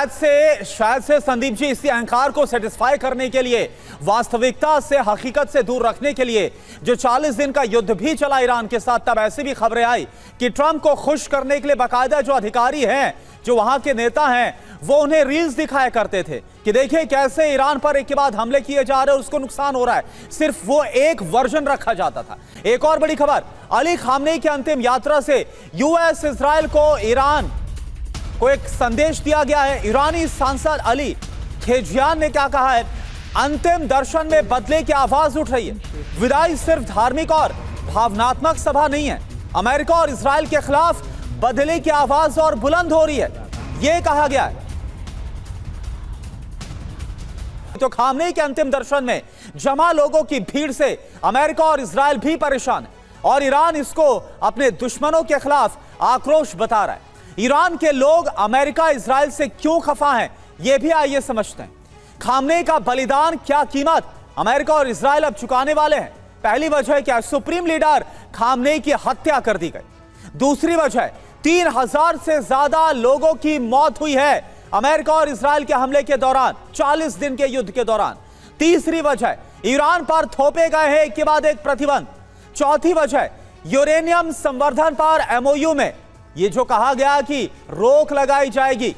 शायद से संदीप जी इसी अहंकार को सेटिस्फाई करने के लिए, वास्तविकता से, हकीकत से दूर रखने के लिए जो 40 दिन का युद्ध भी चला ईरान के साथ, तब ऐसी भी खबरें आई कि ट्रंप को खुश करने के लिए बाकायदा जो अधिकारी हैं, जो वहां के नेता हैं, वो उन्हें रील्स दिखाया करते थे कि देखिए कैसे ईरान पर एक के बाद हमले किए जा रहे हैं, उसको नुकसान हो रहा है। सिर्फ वो एक वर्जन रखा जाता था। एक और बड़ी खबर, अली खामनेई की अंतिम यात्रा से यूएस इजराइल को ईरान को एक संदेश दिया गया है। ईरानी सांसद अली खेजियान ने क्या कहा है? अंतिम दर्शन में बदले की आवाज उठ रही है। विदाई सिर्फ धार्मिक और भावनात्मक सभा नहीं है, अमेरिका और इजराइल के खिलाफ बदले की आवाज और बुलंद हो रही है, यह कहा गया है। तो खामनेई के अंतिम दर्शन में जमा लोगों की भीड़ से अमेरिका और इजराइल भी परेशान है और ईरान इसको अपने दुश्मनों के खिलाफ आक्रोश बता रहा है। ईरान के लोग अमेरिका इजराइल से क्यों खफा हैं, यह भी आइए समझते हैं। खामनेई का बलिदान क्या कीमत अमेरिका और इजराइल अब चुकाने वाले हैं? पहली वजह क्या? सुप्रीम लीडर खामनेई की हत्या कर दी गई। दूसरी वजह 3000 से ज्यादा लोगों की मौत हुई है अमेरिका और इजराइल के हमले के दौरान, 40 दिन के युद्ध के दौरान। तीसरी वजह ईरान पर थोपे गए हैं एक के बाद एक प्रतिबंध। चौथी वजह यूरेनियम संवर्धन पर एमओयू में ये जो कहा गया कि रोक लगाई जाएगी।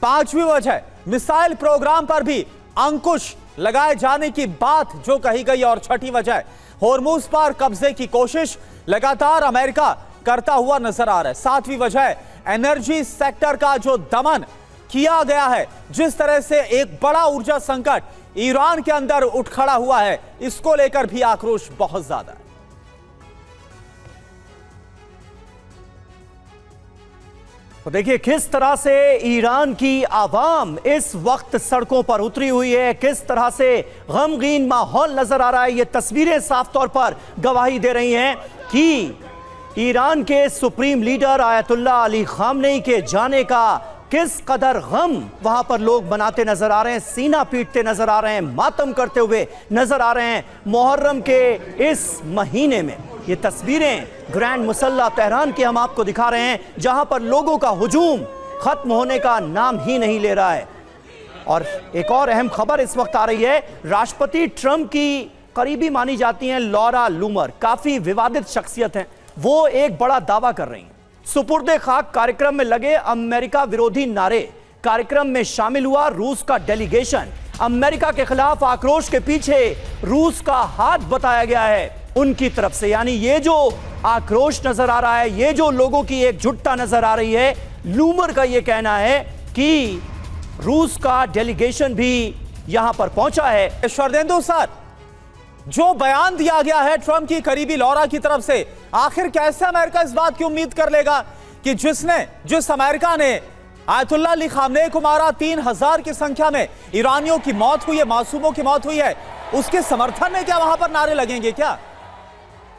पांचवी वजह मिसाइल प्रोग्राम पर भी अंकुश लगाए जाने की बात जो कही गई। और छठी वजह होर्मुज पर कब्जे की कोशिश लगातार अमेरिका करता हुआ नजर आ रहा है। सातवीं वजह एनर्जी सेक्टर का जो दमन किया गया है, जिस तरह से एक बड़ा ऊर्जा संकट ईरान के अंदर उठ खड़ा हुआ है, इसको लेकर भी आक्रोश बहुत ज्यादा है। तो देखिए किस तरह से ईरान की आवाम इस वक्त सड़कों पर उतरी हुई है, किस तरह से गमगीन माहौल नजर आ रहा है। ये तस्वीरें साफ तौर पर गवाही दे रही हैं कि ईरान के supreme leader Ayatollah Ali Khamenei के जाने का किस कदर गम वहां पर लोग मनाते नजर आ रहे हैं, सीना पीटते नजर आ रहे हैं, मातम करते हुए नजर आ रहे हैं। मुहर्रम के इस महीने में ये तस्वीरें ग्रैंड मुसल्ला तेहरान की हम आपको दिखा रहे हैं, जहां पर लोगों का हुजूम खत्म होने का नाम ही नहीं ले रहा है। और एक और अहम खबर इस वक्त आ रही है, राष्ट्रपति ट्रंप की करीबी मानी जाती हैं लॉरा लूमर, काफी विवादित शख्सियत हैं, वो एक बड़ा दावा कर रही हैं। सुपुर्दे खाक कार्यक्रम में लगे अमेरिका विरोधी नारे, कार्यक्रम में शामिल हुआ रूस का डेलीगेशन। अमेरिका के खिलाफ आक्रोश के पीछे रूस का हाथ बताया गया है उनकी तरफ से। यानी ये जो आक्रोश नजर आ रहा है, ये जो लोगों की एकजुटता नजर आ रही है, लूमर का ये कहना है कि रूस का डेलीगेशन भी यहां पर पहुंचा है। शरदेंदु सर, जो बयान दिया गया है ट्रंप की करीबी लॉरा की तरफ से, आखिर कैसे अमेरिका इस बात की उम्मीद कर लेगा कि जिस अमेरिका ने आयतुल्लाह अली खामनेई को मारा, 3000 की संख्या में ईरानियों की मौत हुई है, मासूमों की मौत हुई है, उसके समर्थन में क्या वहां पर नारे लगेंगे क्या?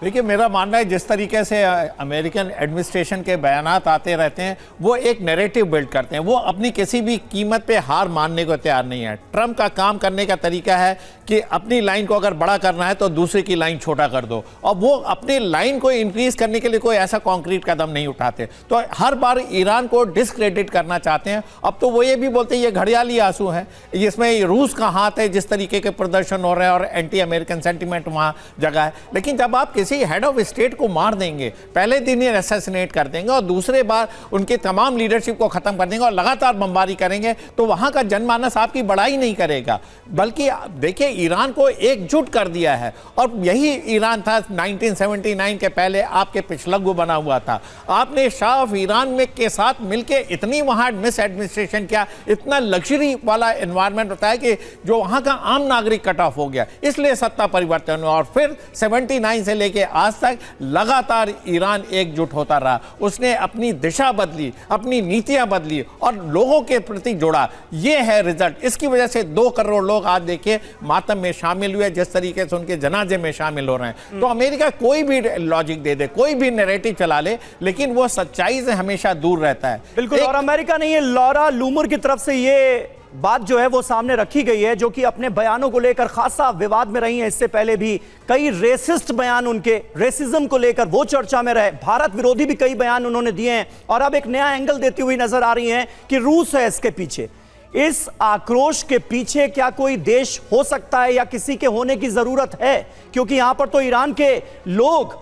देखिए, मेरा मानना है जिस तरीके से अमेरिकन एडमिनिस्ट्रेशन के बयानात आते रहते हैं, वो एक नैरेटिव बिल्ड करते हैं। वो अपनी किसी भी कीमत पे हार मानने को तैयार नहीं है। ट्रंप का काम करने का तरीका है कि अपनी लाइन को अगर बड़ा करना है तो दूसरे की लाइन छोटा कर दो, और वो अपनी लाइन को इंक्रीज करने के लिए कोई ऐसा कॉन्क्रीट कदम नहीं उठाते। तो हर बार ईरान को डिस्क्रेडिट करना चाहते हैं। अब तो वो ये भी बोलते हैं ये घड़ियाली आंसू है, इसमें रूस का हाथ है, जिस तरीके के प्रदर्शन हो रहे हैं और एंटी अमेरिकन सेंटिमेंट वहाँ जगह है। लेकिन जब आप हेड ऑफ स्टेट को मार देंगे, पहले दिन ही असैसिनेट कर देंगे और दूसरे बार उनके तमाम लीडरशिप को खत्म कर देंगे और लगातार बमबारी करेंगे, तो वहां का जनमानस आपकी बड़ाई नहीं करेगा, बल्कि देखिए ईरान को एकजुट कर दिया है। और यही ईरान था 1979 के पहले आपके पिछलग्गू बना हुआ था। आपने शाह ऑफ ईरान में के साथ मिलकर इतनी वहां मिस एडमिनिस्ट्रेशन किया, इतना लग्जरी वाला एनवायरमेंट होता है कि जो वहां का आम नागरिक कट ऑफ हो गया, इसलिए सत्ता परिवर्तन हुआ। और फिर 79 से लेके आज तक लगातार ईरान एकजुट होता रहा। उसने अपनी दिशा बदली, अपनी नीतियां बदली और लोगों के प्रति जोड़ा। यह है रिजल्ट। इसकी वजह से 2 करोड़ लोग आज देखिए मातम में शामिल हुए, जिस तरीके से उनके जनाजे में शामिल हो रहे हैं। तो अमेरिका कोई भी लॉजिक दे दे, कोई भी नैरेटिव चला ले, लेकिन वो सच्चाई से हमेशा दूर रहता है। बिल्कुल। और अमेरिका ने ये लॉरा लूमर की तरफ से ये बात जो है वो सामने रखी गई है, जो कि अपने बयानों को लेकर खासा विवाद में रही है। इससे पहले भी कई रेसिस्ट बयान उनके, रेसिज्म को लेकर वो चर्चा में रहे। भारत विरोधी भी कई बयान उन्होंने दिए हैं और अब एक नया एंगल देती हुई नजर आ रही हैं कि रूस है इसके पीछे। इस आक्रोश के पीछे क्या कोई देश हो सकता है या किसी के होने की जरूरत है? क्योंकि यहां पर तो ईरान के लोग,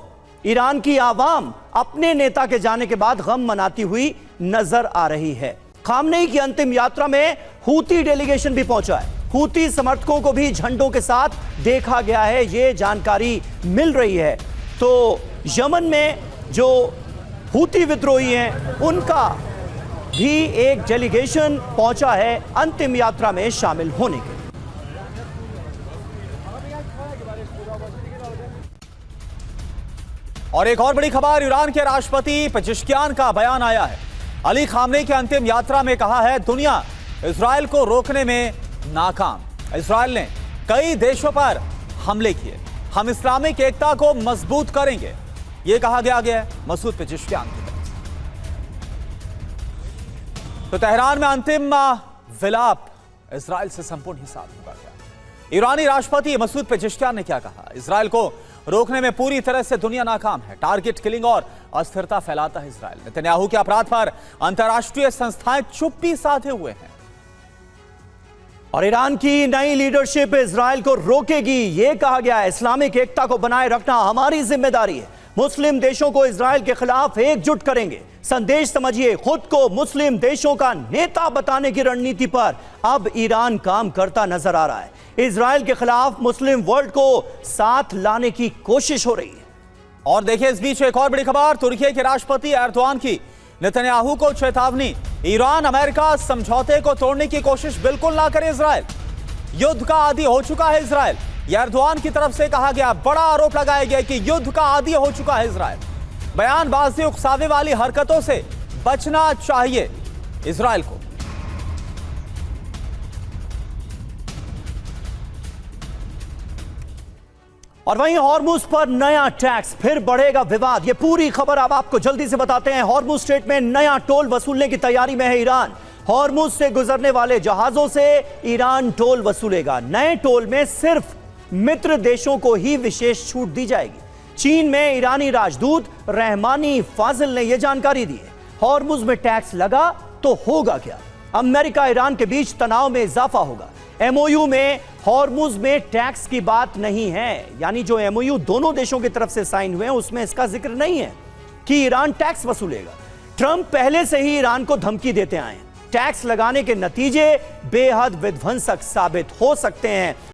ईरान की आवाम अपने नेता के जाने के बाद गम मनाती हुई नजर आ रही है। खामनेई की अंतिम यात्रा में हूती डेलीगेशन भी पहुंचा है। हूती समर्थकों को भी झंडों के साथ देखा गया है, यह जानकारी मिल रही है। तो यमन में जो हूती विद्रोही हैं उनका भी एक डेलीगेशन पहुंचा है अंतिम यात्रा में शामिल होने के लिए। और एक और बड़ी खबर, ईरान के राष्ट्रपति पेजेश्कियान का बयान आया है। अली खामनेई की अंतिम यात्रा में कहा है, दुनिया इजराइल को रोकने में नाकाम। इजराइल ने कई देशों पर हमले किए, हम इस्लामिक एकता को मजबूत करेंगे, यह कहा गया है मसूद पेजेश्कियान की तरफ से। तो तेहरान में अंतिम विलाप, इजराइल से संपूर्ण हिसाब होगा क्या? ईरानी राष्ट्रपति मसूद पेजेश्कियान ने क्या कहा? इजराइल को रोकने में पूरी तरह से दुनिया नाकाम है, टारगेट किलिंग और अस्थिरता फैलाता है इजराइल। नेतन्याहू के अपराध पर अंतर्राष्ट्रीय संस्थाएं चुप्पी साधे हुए हैं। और ईरान की नई लीडरशिप इजराइल को रोकेगी, यह कहा गया है। इस्लामिक एकता को बनाए रखना हमारी जिम्मेदारी है, मुस्लिम देशों को इजराइल के खिलाफ एकजुट करेंगे। संदेश समझिए, खुद को मुस्लिम देशों का नेता बताने की रणनीति पर अब ईरान काम करता नजर आ रहा है। इजराइल के खिलाफ मुस्लिम वर्ल्ड को साथ लाने की कोशिश हो रही है। और देखिए, इस बीच एक और बड़ी खबर, तुर्की के राष्ट्रपति एर्दोआन की नेतन्याहू को चेतावनी, ईरान अमेरिका समझौते को तोड़ने की कोशिश बिल्कुल ना करे इजराइल, युद्ध का आदी हो चुका है इजराइल। एर्दोआन की तरफ से कहा गया, बड़ा आरोप लगाया गया कि युद्ध का आदी हो चुका है इजराइल। बयानबाजी, उकसावे वाली हरकतों से बचना चाहिए इजराइल को। और वहीं हॉर्मुज पर नया टैक्स, फिर बढ़ेगा विवाद। ये पूरी खबर अब आपको जल्दी से बताते हैं। हॉर्मुज स्ट्रेट में नया टोल वसूलने की तैयारी में है ईरान। हॉर्मुज से गुजरने वाले जहाजों से ईरान टोल वसूलेगा। नए टोल में सिर्फ मित्र देशों को ही विशेष छूट दी जाएगी। चीन में ईरानी राजदूत रहमानी फाजिल ने यह जानकारी दी है। हॉर्मुज में टैक्स लगा तो होगा क्या? अमेरिका ईरान के बीच तनाव में इजाफा होगा। एमओयू में हॉर्मुज में टैक्स की बात नहीं है, यानी जो एमओयू दोनों देशों की तरफ से साइन हुए हैं उसमें इसका जिक्र नहीं है कि ईरान टैक्स वसूलेगा। ट्रंप पहले से ही ईरान को धमकी देते आए हैं। टैक्स लगाने के नतीजे बेहद विध्वंसक साबित हो सकते हैं।